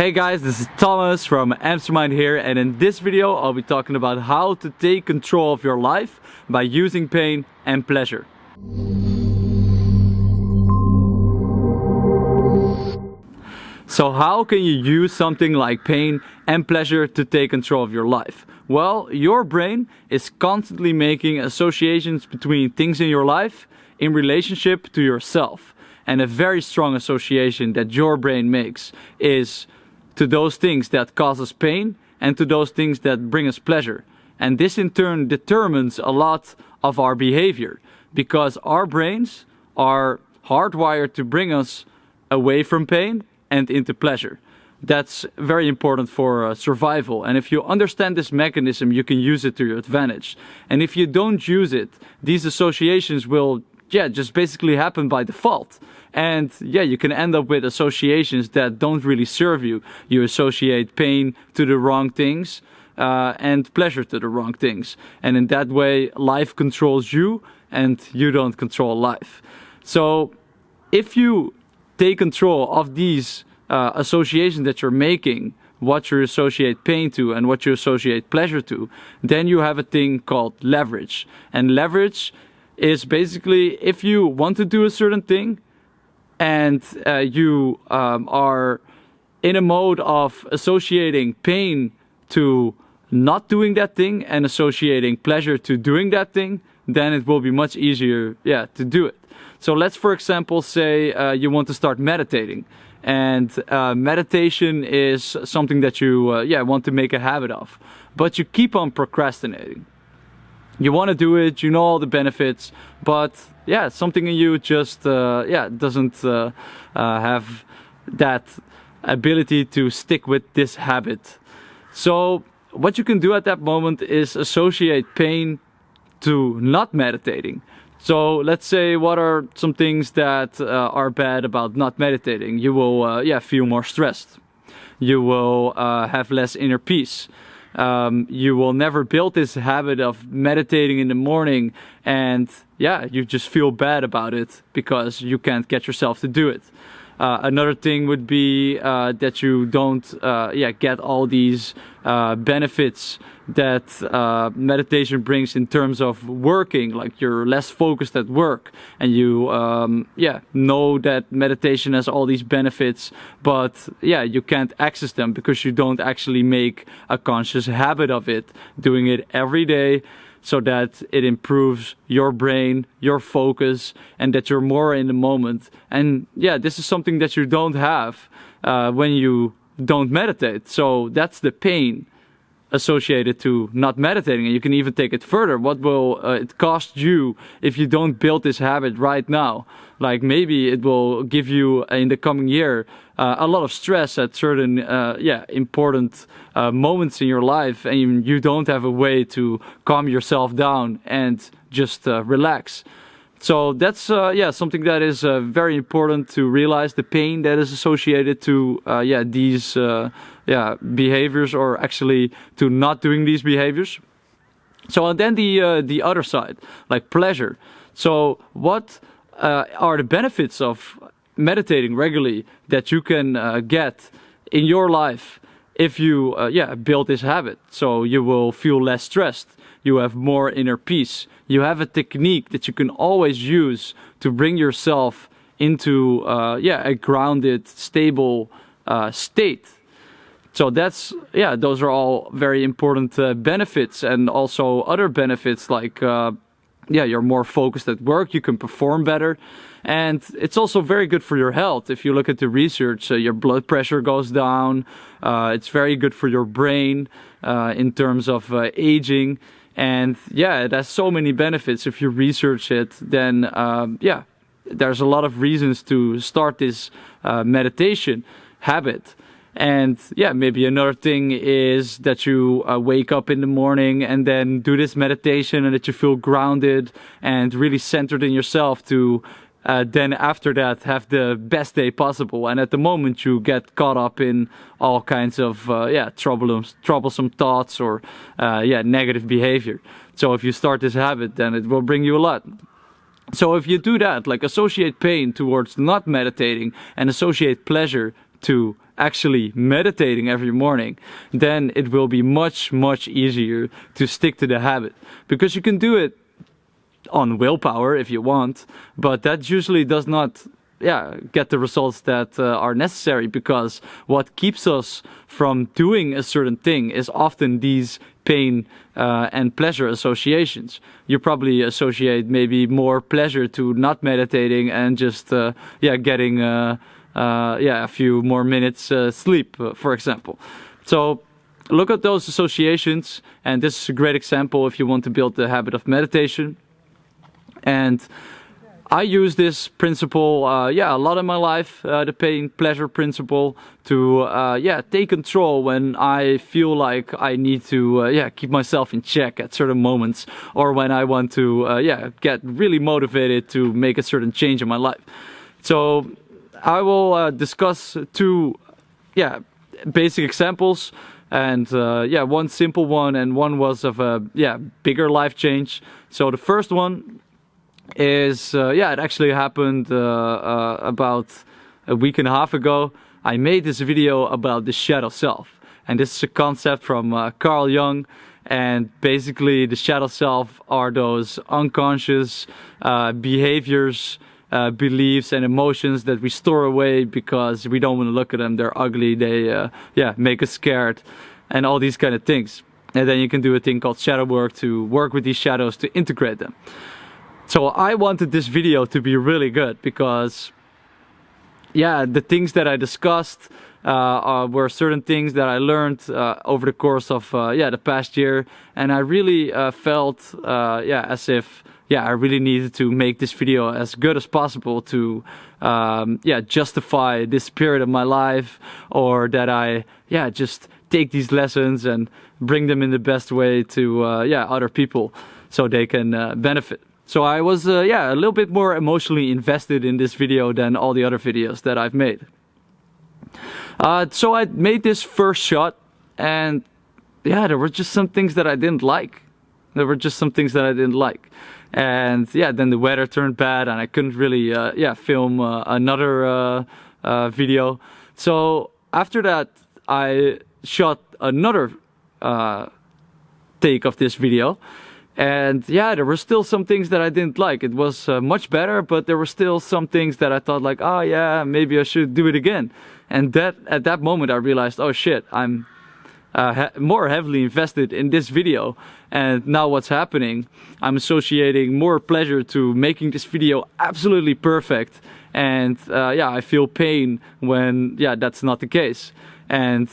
Hey guys, this is Thomas from Amstermind here, and in this video I'll be talking about how to take control of your life by using pain and pleasure. So how can you use something like pain and pleasure to take control of your life? Well, your brain is constantly making associations between things in your life in relationship to yourself. And a very strong association that your brain makes is to those things that cause us pain and to those things that bring us pleasure. And this in turn determines a lot of our behavior, because our brains are hardwired to bring us away from pain and into pleasure. That's very important for survival, and if you understand this mechanism, you can use it to your advantage. And if you don't use it, these associations will just basically happen by default. And you can end up with associations that don't really serve you. You associate pain to the wrong things and pleasure to the wrong things. And in that way, life controls you and you don't control life. So if you take control of these associations that you're making, what you associate pain to and what you associate pleasure to, then you have a thing called leverage. And leverage is basically, if you want to do a certain thing and you are in a mode of associating pain to not doing that thing and associating pleasure to doing that thing, then it will be much easier to do it. So let's, for example, say you want to start meditating, and meditation is something that you want to make a habit of, but you keep on procrastinating. You want to do it, you know all the benefits, but something in you just doesn't have that ability to stick with this habit. So what you can do at that moment is associate pain to not meditating. So let's say, what are some things that are bad about not meditating? You will feel more stressed. You will have less inner peace. You will never build this habit of meditating in the morning, and you just feel bad about it because you can't get yourself to do it. Another thing would be that you don't get all these benefits that meditation brings in terms of working, like you're less focused at work, and you know that meditation has all these benefits, but you can't access them because you don't actually make a conscious habit of it, doing it every day, so that it improves your brain, your focus, and that you're more in the moment. And this is something that you don't have when you don't meditate. So that's the pain associated to not meditating. And you can even take it further. What will it cost you if you don't build this habit right now? Like, maybe it will give you in the coming year a lot of stress at certain important moments in your life, and you don't have a way to calm yourself down and just relax. So that's something that is very important to realize, the pain that is associated to these behaviors, or actually to not doing these behaviors. So, and then the other side, like pleasure. So what are the benefits of meditating regularly that you can get in your life if you build this habit? So you will feel less stressed. You have more inner peace. You have a technique that you can always use to bring yourself into a grounded, stable state. So that's those are all very important benefits, and also other benefits like you're more focused at work, you can perform better, and it's also very good for your health. If you look at the research, your blood pressure goes down. It's very good for your brain in terms of aging. And it has so many benefits. If you research it, then there's a lot of reasons to start this meditation habit. And maybe another thing is that you wake up in the morning and then do this meditation, and that you feel grounded and really centered in yourself to then after that have the best day possible. And at the moment you get caught up in all kinds of troublesome thoughts or negative behavior. So if you start this habit, then it will bring you a lot. So if you do that, like associate pain towards not meditating and associate pleasure to actually meditating every morning, then it will be much easier to stick to the habit, because you can do it on willpower if you want, but that usually does not get the results that are necessary, because what keeps us from doing a certain thing is often these pain and pleasure associations. You probably associate maybe more pleasure to not meditating and just getting a few more minutes sleep, for example. So look at those associations, and this is a great example if you want to build the habit of meditation. And I use this principle a lot in my life, the pain-pleasure principle, to take control when I feel like I need to keep myself in check at certain moments, or when I want to get really motivated to make a certain change in my life. So I will discuss two basic examples, and one simple one, and one was of a bigger life change. So the first one is it actually happened about a week and a half ago. I made this video about the shadow self, and this is a concept from Carl Jung. And basically the shadow self are those unconscious behaviors, beliefs and emotions that we store away because we don't want to look at them. They're ugly, they make us scared, and all these kind of things. And then you can do a thing called shadow work to work with these shadows to integrate them. So I wanted this video to be really good, because the things that I discussed were certain things that I learned over the course of the past year, and I really felt as if I really needed to make this video as good as possible to justify this period of my life, or that I just take these lessons and bring them in the best way to other people so they can benefit. So I was a little bit more emotionally invested in this video than all the other videos that I've made. So I made this first shot, and there were just some things that I didn't like. And then the weather turned bad, and I couldn't really film another video. So after that, I shot another take of this video. And there were still some things that I didn't like. It was much better, but there were still some things that I thought like, oh yeah, maybe I should do it again. And at that moment I realized, oh shit, I'm more heavily invested in this video. And now what's happening, I'm associating more pleasure to making this video absolutely perfect. And I feel pain when that's not the case. And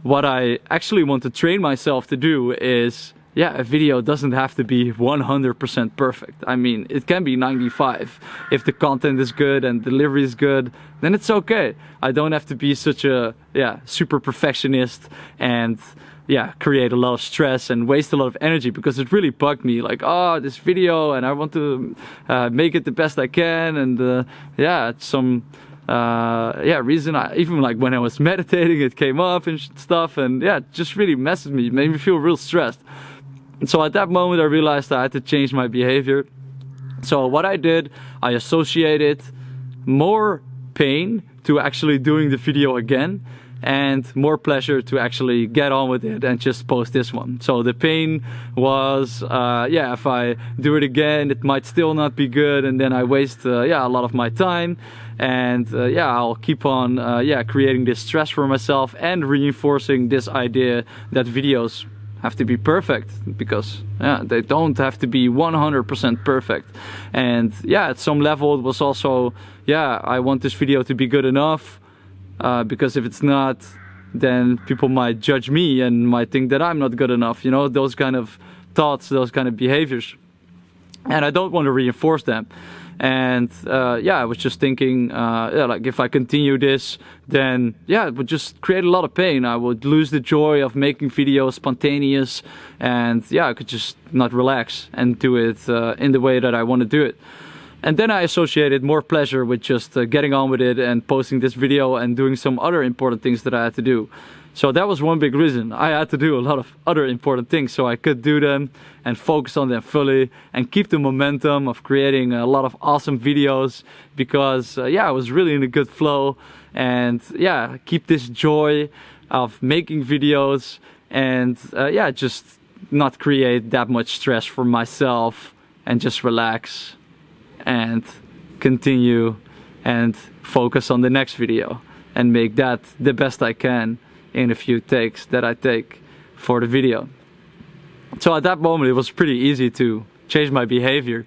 what I actually want to train myself to do is, a video doesn't have to be 100% perfect. I mean, it can be 95. If the content is good and delivery is good, then it's okay. I don't have to be such a super perfectionist and create a lot of stress and waste a lot of energy, because it really bugged me, like, oh, this video, and I want to make it the best I can, and it's some reason even like when I was meditating, it came up and stuff, and it just really messed with me. It made me feel real stressed. And so at that moment I realized I had to change my behavior. So what I did, I associated more pain to actually doing the video again, and more pleasure to actually get on with it and just post this one. So the pain was, if I do it again, it might still not be good, and then I waste a lot of my time, and I'll keep on creating this stress for myself and reinforcing this idea that videos have to be perfect, because they don't have to be 100% perfect. And at some level it was also, I want this video to be good enough, because if it's not, then people might judge me and might think that I'm not good enough, you know, those kind of thoughts, those kind of behaviors, and I don't want to reinforce them. And I was just thinking, like, if I continue this, then it would just create a lot of pain. I would lose the joy of making videos spontaneous, and I could just not relax and do it in the way that I want to do it. And then I associated more pleasure with just getting on with it and posting this video and doing some other important things that I had to do. So that was one big reason. I had to do a lot of other important things so I could do them and focus on them fully and keep the momentum of creating a lot of awesome videos, because yeah, I was really in a good flow, and yeah, keep this joy of making videos, and yeah, just not create that much stress for myself, and just relax and continue and focus on the next video and make that the best I can in a few takes that I take for the video. So at that moment it was pretty easy to change my behavior,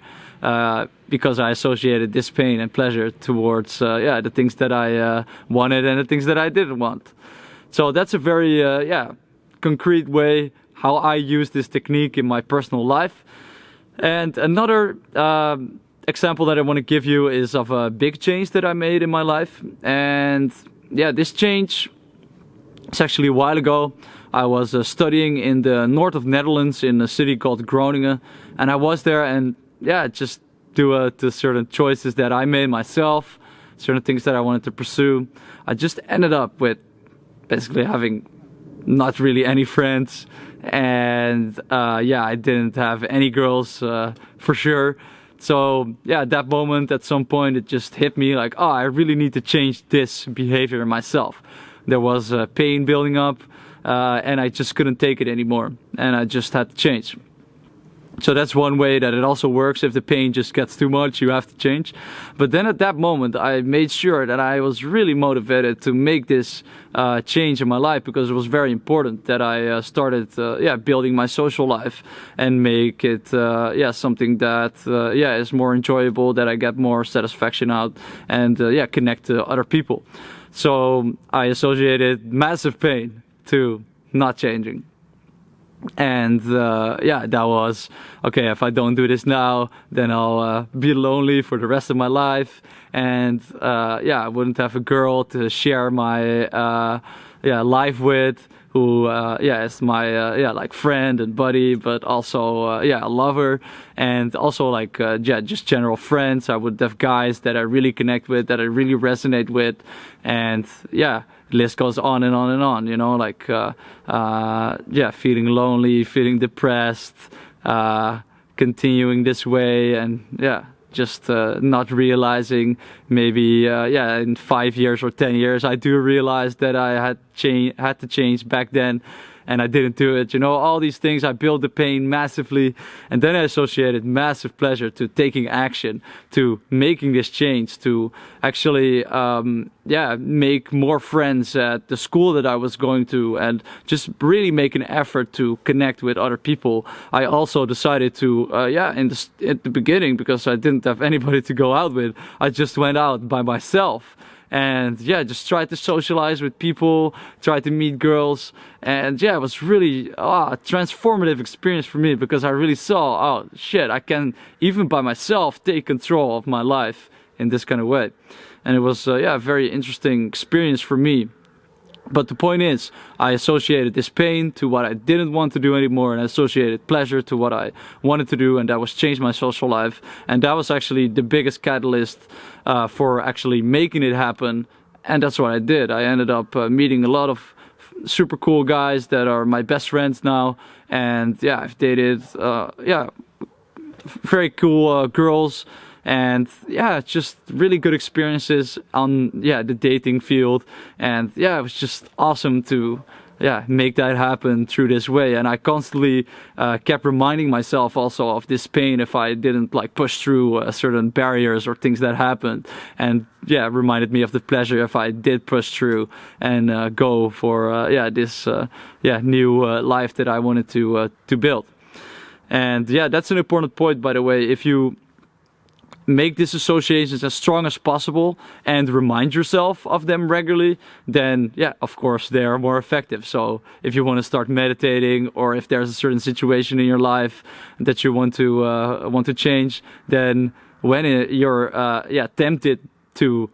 because I associated this pain and pleasure towards yeah, the things that I wanted and the things that I didn't want. So that's a very yeah, concrete way how I use this technique in my personal life. And another example that I want to give you is of a big change that I made in my life. And yeah, this change, it's actually a while ago. I was studying in the north of Netherlands in a city called Groningen, and I was there, and yeah, just due to certain choices that I made myself, certain things that I wanted to pursue, I just ended up with basically having not really any friends, and yeah, I didn't have any girls for sure. So yeah, at that moment, at some point, it just hit me like, oh, I really need to change this behavior myself. There was pain building up, and I just couldn't take it anymore, and I just had to change. So that's one way that it also works. If the pain just gets too much, you have to change. But then at that moment, I made sure that I was really motivated to make this change in my life, because it was very important that I started yeah, building my social life and make it yeah, something that yeah, is more enjoyable, that I get more satisfaction out, and yeah, connect to other people. So I associated massive pain to not changing. And yeah, that was, okay, if I don't do this now, then I'll be lonely for the rest of my life. And yeah, I wouldn't have a girl to share my yeah, life with, who yeah, is my yeah, like friend and buddy, but also yeah, a lover, and also like yeah, just general friends. I would have guys that I really connect with, that I really resonate with, and yeah, the list goes on and on and on, you know, like yeah, feeling lonely, feeling depressed, continuing this way, and yeah, just not realizing maybe yeah, in 5 years or 10 years I do realize that I had to change back then, and I didn't do it. You know, all these things, I built the pain massively, and then I associated massive pleasure to taking action, to making this change, to actually yeah, make more friends at the school that I was going to, and just really make an effort to connect with other people. I also decided to yeah, at the beginning, because I didn't have anybody to go out with, I just went out by myself. And yeah, just tried to socialize with people, tried to meet girls, and yeah, it was really a transformative experience for me, because I really saw, oh shit, I can even by myself take control of my life in this kind of way. And it was yeah, a very interesting experience for me. But the point is, I associated this pain to what I didn't want to do anymore, and I associated pleasure to what I wanted to do, and that was change my social life. And that was actually the biggest catalyst for actually making it happen, and that's what I did. I ended up meeting a lot of super cool guys that are my best friends now, and yeah, I've dated yeah, very cool girls. And yeah, just really good experiences on yeah, the dating field, and yeah, it was just awesome to yeah, make that happen through this way. And I constantly kept reminding myself also of this pain if I didn't like push through certain barriers or things that happened, and yeah, reminded me of the pleasure if I did push through and go for yeah, this yeah, new life that I wanted to build. And yeah, that's an important point, by the way. If you make these associations as strong as possible and remind yourself of them regularly, then yeah, of course they are more effective. So if you want to start meditating, or if there's a certain situation in your life that you want to change, then when you're yeah, tempted to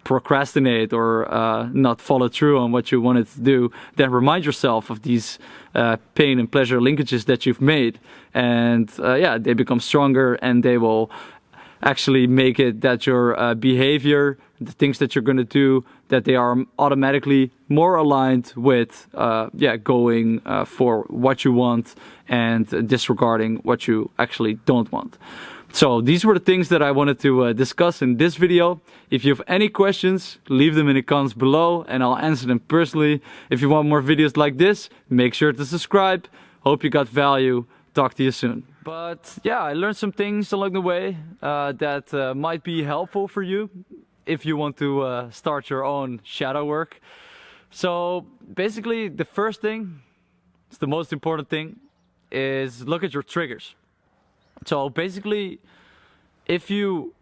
procrastinate or not follow through on what you wanted to do, then remind yourself of these pain and pleasure linkages that you've made, and yeah, they become stronger, and they will actually make it that your behavior, the things that you're going to do, that they are automatically more aligned with going for what you want and disregarding what you actually don't want. So these were the things that I wanted to discuss in this video. If you have any questions, leave them in the comments below and I'll answer them personally. If you want more videos like this, make sure to subscribe. Hope you got value. Talk to you soon. But yeah, I learned some things along the way that might be helpful for you if you want to start your own shadow work. So basically the first thing, it's the most important thing, is look at your triggers. So basically, if you